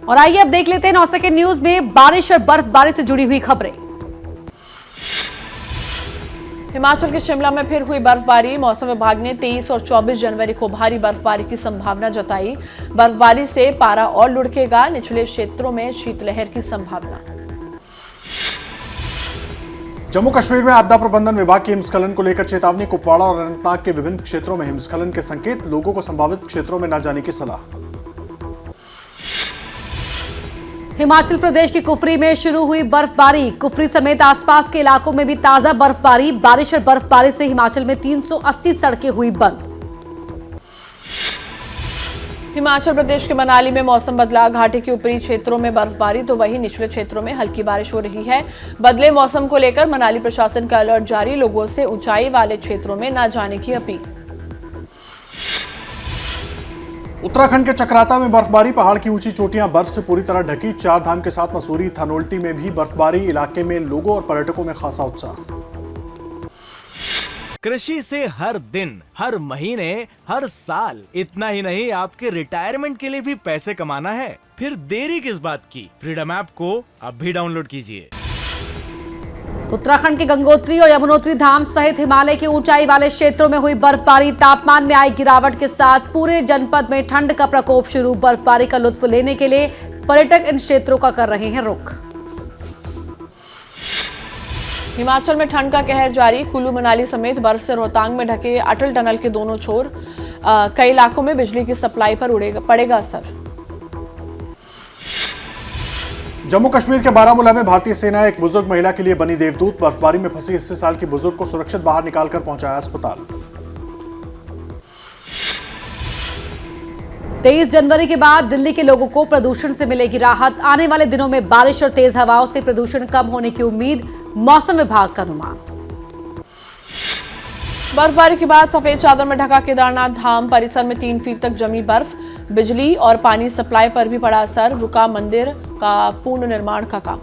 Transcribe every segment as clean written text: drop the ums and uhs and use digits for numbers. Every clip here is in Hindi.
और आइए अब देख लेते हैं 9 सेकंड न्यूज में बारिश और बर्फबारी से जुड़ी हुई खबरें। हिमाचल के शिमला में फिर हुई बर्फबारी। मौसम विभाग ने 23 और 24 जनवरी को भारी बर्फबारी की संभावना जताई। बर्फबारी से पारा और लुढ़केगा, निचले क्षेत्रों में शीतलहर की संभावना। जम्मू कश्मीर में आपदा प्रबंधन विभाग की हिमस्खलन को लेकर चेतावनी। कुपवाड़ा और अनंतनाग के विभिन्न क्षेत्रों में हिमस्खलन के संकेत, लोगों को संभावित क्षेत्रों में न जाने की सलाह। हिमाचल प्रदेश की कुफरी में शुरू हुई बर्फबारी। कुफरी समेत आसपास के इलाकों में भी ताजा बर्फबारी। बारिश और बर्फबारी से हिमाचल में 380 सड़कें हुई बंद। हिमाचल प्रदेश के मनाली में मौसम बदला। घाटी के ऊपरी क्षेत्रों में बर्फबारी तो वहीं निचले क्षेत्रों में हल्की बारिश हो रही है। बदले मौसम को लेकर मनाली प्रशासन का अलर्ट जारी। लोगों से ऊंचाई वाले क्षेत्रों में न जाने की अपील। उत्तराखंड के चक्राता में बर्फबारी। पहाड़ की ऊंची चोटियां बर्फ से पूरी तरह ढकी। चार धाम के साथ मसूरी थानोल्टी में भी बर्फबारी। इलाके में लोगों और पर्यटकों में खासा उत्साह। कृषि से हर दिन, हर महीने, हर साल, इतना ही नहीं आपके रिटायरमेंट के लिए भी पैसे कमाना है? फिर देरी किस बात की? फ्रीडम ऐप को अब भी डाउनलोड कीजिए। उत्तराखंड के गंगोत्री और यमुनोत्री धाम सहित हिमालय के ऊंचाई वाले क्षेत्रों में हुई बर्फबारी। तापमान में आई गिरावट के साथ पूरे जनपद में ठंड का प्रकोप शुरू। बर्फबारी का लुत्फ लेने के लिए पर्यटक इन क्षेत्रों का कर रहे हैं रुख। हिमाचल में ठंड का कहर जारी। कुल्लू मनाली समेत बर्फ से रोहतांग में ढके अटल टनल के दोनों छोर। कई इलाकों में बिजली की सप्लाई पर पड़ेगा असर। जम्मू कश्मीर के बारामूला में भारतीय सेना एक बुजुर्ग महिला के लिए बनी देवदूत। बर्फबारी में फंसी 80 साल की बुजुर्ग को सुरक्षित बाहर निकालकर पहुंचाया अस्पताल। 23 जनवरी के बाद दिल्ली के लोगों को प्रदूषण से मिलेगी राहत। आने वाले दिनों में बारिश और तेज हवाओं से प्रदूषण कम होने की उम्मीद, मौसम विभाग का अनुमान। बर्फबारी के बाद सफेद चादर में ढका केदारनाथ धाम परिसर में 3 फीट तक जमी बर्फ। बिजली और पानी सप्लाई पर भी पड़ा असर। रुका मंदिर का पुनर्निर्माण का काम।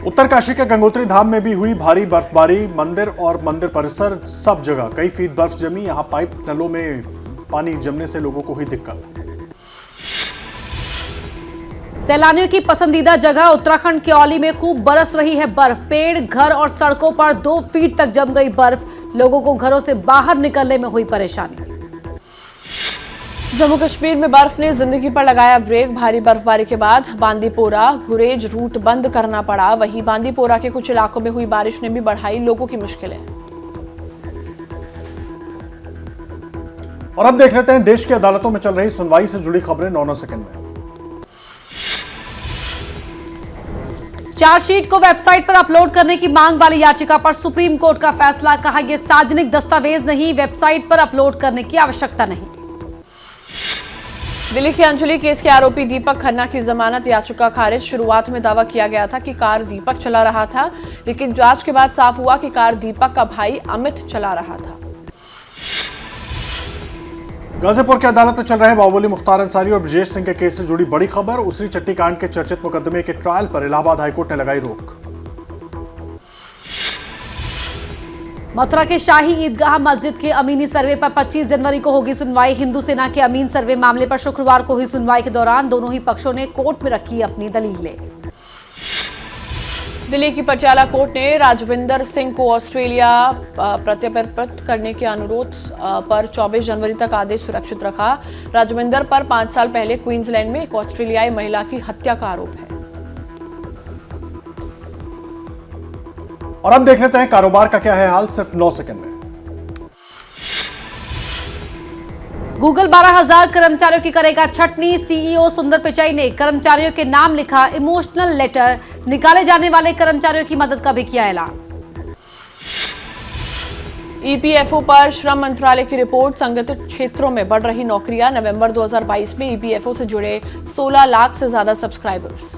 उत्तरकाशी के गंगोत्री धाम में भी हुई भारी बर्फबारी। मंदिर और मंदिर परिसर सब जगह कई फीट बर्फ जमी। यहां पाइप नलों में पानी जमने से लोगों को हुई दिक्कत। सैलानियों की पसंदीदा जगह उत्तराखंड के औली में खूब बरस रही है बर्फ। पेड़, घर और सड़कों पर 2 फीट तक जम गई बर्फ। लोगों को घरों से बाहर निकलने में हुई परेशानी। जम्मू कश्मीर में बर्फ ने जिंदगी पर लगाया ब्रेक। भारी बर्फबारी के बाद बांदीपोरा गुरेज रूट बंद करना पड़ा। वहीं बांदीपोरा के कुछ इलाकों में हुई बारिश ने भी बढ़ाई लोगों की मुश्किलें। और अब देख लेते हैं देश की अदालतों में चल रही सुनवाई से जुड़ी खबरें 9 सेकंड में। चार्जशीट को वेबसाइट पर अपलोड करने की मांग वाली याचिका पर सुप्रीम कोर्ट का फैसला। कहा यह सार्वजनिक दस्तावेज नहीं, वेबसाइट पर अपलोड करने की आवश्यकता नहीं। दिल्ली के अंजलि केस के आरोपी दीपक खन्ना की जमानत याचिका खारिज। शुरुआत में दावा किया गया था कि कार दीपक चला रहा था, लेकिन जांच के बाद साफ हुआ कि कार दीपक का भाई अमित चला रहा था। गाजीपुर की अदालत में चल रहे बाहुबली मुख्तार अंसारी और ब्रजेश सिंह के केस से जुड़ी बड़ी खबर। उसरी चट्टी कांड के चर्चित मुकदमे के ट्रायल पर इलाहाबाद हाईकोर्ट ने लगाई रोक। मथुरा के शाही ईदगाह मस्जिद के अमीनी सर्वे पर 25 जनवरी को होगी सुनवाई। हिंदू सेना के अमीन सर्वे मामले पर शुक्रवार को हुई सुनवाई के दौरान दोनों ही पक्षों ने कोर्ट में रखी अपनी दलीलें। दिल्ली की पटियाला कोर्ट ने राजविंदर सिंह को ऑस्ट्रेलिया प्रत्यर्पित करने के अनुरोध पर 24 जनवरी तक आदेश सुरक्षित रखा। राजविंदर पर 5 साल पहले क्वींसलैंड में एक ऑस्ट्रेलियाई महिला की हत्या का आरोप है। और अब देख लेते हैं कारोबार का क्या है हाल, सिर्फ 9 सेकंड में। गूगल 12,000 कर्मचारियों की करेगा छटनी। सीईओ सुंदर पिचाई ने कर्मचारियों के नाम लिखा इमोशनल लेटर। निकाले जाने वाले कर्मचारियों की मदद का भी किया ऐलान। ईपीएफओ पर श्रम मंत्रालय की रिपोर्ट। संगठित क्षेत्रों में बढ़ रही नौकरियां। नवंबर 2022 में ईपीएफओ से जुड़े 16 लाख से ज्यादा सब्सक्राइबर्स।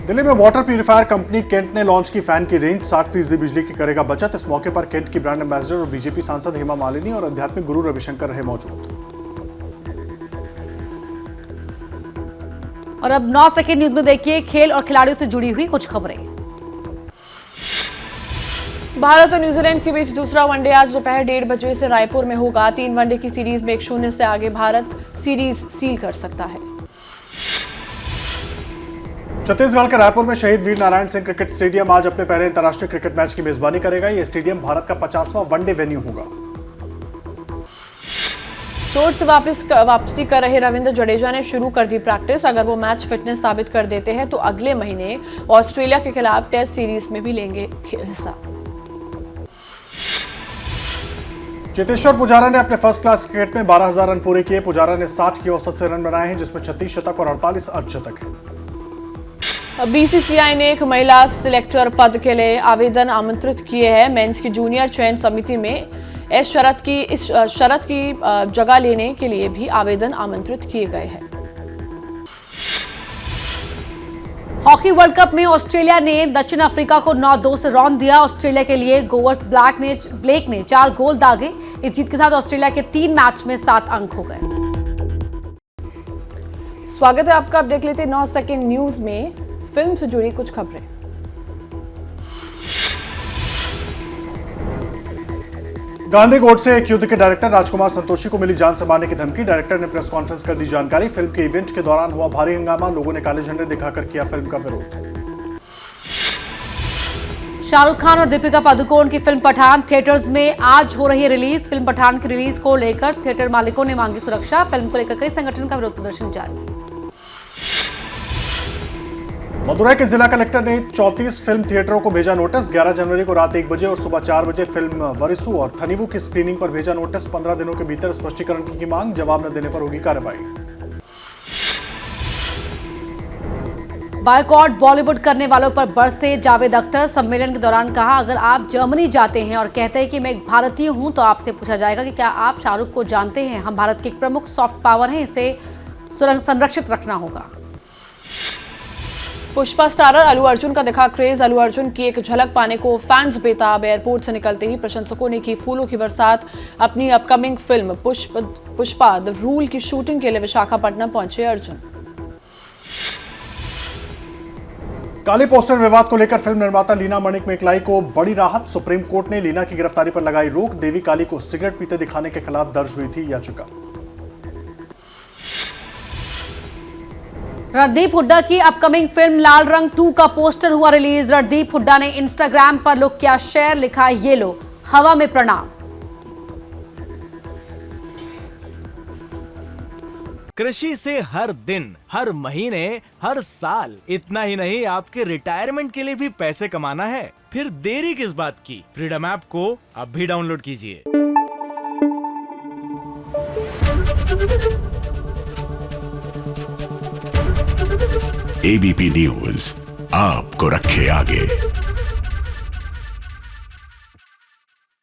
दिल्ली में वाटर प्यूरिफायर कंपनी केंट ने लॉन्च की फैन की रेंज। 60% बिजली की करेगा बचत। इस मौके पर केंट की ब्रांड एम्बेसडर और बीजेपी सांसद हेमा मालिनी और आध्यात्मिक गुरु रविशंकर रहे मौजूद। और अब 9 सेकंड न्यूज में देखिए खेल और खिलाड़ियों से जुड़ी हुई कुछ खबरें। भारत और न्यूजीलैंड के बीच दूसरा वनडे आज दोपहर 1:30 बजे से रायपुर में होगा। 3 वनडे की सीरीज में 1-0 से आगे भारत सीरीज सील कर सकता है। छत्तीसगढ़ के रायपुर में शहीद वीर नारायण सिंह क्रिकेट स्टेडियम आज अपने पहले अंतर्राष्ट्रीय क्रिकेट मैच की मेजबानी करेगा। यह स्टेडियम भारत का 50वां वनडे वेन्यू होगा। चोट से वापसी कर रहे रविंद्र जडेजा ने शुरू कर दी प्रैक्टिस। अगर वो मैच फिटनेस साबित कर देते हैं तो अगले महीने ऑस्ट्रेलिया के खिलाफ टेस्ट सीरीज में भी लेंगे हिस्सा। चेतेश्वर पुजारा ने अपने फर्स्ट क्लास क्रिकेट में 12,000 रन पूरे किए। पुजारा ने 60 की औसत से रन बनाए हैं, जिसमें 36 शतक और 48 अर्धशतक हैं। बीसीसीआई ने एक महिला सिलेक्टर पद के लिए आवेदन आमंत्रित किए हैं। मेंस की जूनियर चयन समिति में इस शरत की जगह लेने के लिए भी आवेदन आमंत्रित किए गए हैं। हॉकी वर्ल्ड कप में ऑस्ट्रेलिया ने दक्षिण अफ्रीका को 9-2 से रौंद दिया। ऑस्ट्रेलिया के लिए गोवर्स ब्लेक ने 4 गोल दागे। इस जीत के साथ ऑस्ट्रेलिया के 3 मैच में 7 अंक हो गए। स्वागत है आपका। अब देख लेते हैं 9 सेकंड न्यूज में फिल्म से जुड़ी कुछ खबरें। गांधी गोडसे एक युद्ध के डायरेक्टर राजकुमार संतोषी को मिली जान से मारने की धमकी। डायरेक्टर ने प्रेस कॉन्फ्रेंस कर दी जानकारी। फिल्म के इवेंट के दौरान हुआ भारी हंगामा। लोगों ने काले झंडे दिखाकर किया फिल्म का विरोध। शाहरुख खान और दीपिका पादुकोण की फिल्म पठान थिएटर्स में आज हो रही है रिलीज। फिल्म पठान की रिलीज को लेकर थिएटर मालिकों ने मांगी सुरक्षा। फिल्म को लेकर कई संगठन का विरोध प्रदर्शन जारी। मदुरई के जिला कलेक्टर ने 34 फिल्म थिएटरों को भेजा नोटिस। 11 जनवरी को रात 1 बजे और सुबह 4 बजे फिल्म वरिसु और थनीवु की स्क्रीनिंग पर भेजा नोटिस। 15 दिनों के भीतर स्पष्टीकरण की मांग। जवाब न देने पर होगी कार्रवाई। बायकॉट बॉलीवुड करने वालों पर बरसे जावेद अख्तर। सम्मेलन के दौरान कहा, अगर आप जर्मनी जाते हैं और कहते हैं कि मैं एक भारतीय हूं तो आपसे पूछा जाएगा कि क्या आप शाहरुख को जानते हैं। हम भारत के एक प्रमुख सॉफ्ट पावर हैं, इसे संरक्षित रखना होगा। पुष्पा स्टारर अल्लू अर्जुन का दिखा क्रेज। अल्लू अर्जुन की एक झलक पाने को फैंस बेताब। एयरपोर्ट से निकलते ही प्रशंसकों ने की फूलों की बरसात। अपनी upcoming film Pushpa the rule की शूटिंग के लिए विशाखापट्टनम पहुंचे अर्जुन। काले पोस्टर विवाद को लेकर फिल्म निर्माता लीना मणिक मेकलाई को बड़ी राहत। सुप्रीम कोर्ट ने लीना की गिरफ्तारी पर लगाई रोक। देवी काली को सिगरेट पीते दिखाने के खिलाफ दर्ज हुई थी याचिका। रणदीप हुड्डा की अपकमिंग फिल्म लाल रंग 2 का पोस्टर हुआ रिलीज। रणदीप हुड्डा ने इंस्टाग्राम पर लुक किया शेयर, लिखा ये लो हवा में प्रणाम। कृषि से हर दिन, हर महीने, हर साल, इतना ही नहीं आपके रिटायरमेंट के लिए भी पैसे कमाना है? फिर देरी किस बात की? फ्रीडम ऐप को अब भी डाउनलोड कीजिए। एबीपी न्यूज आपको रखे आगे।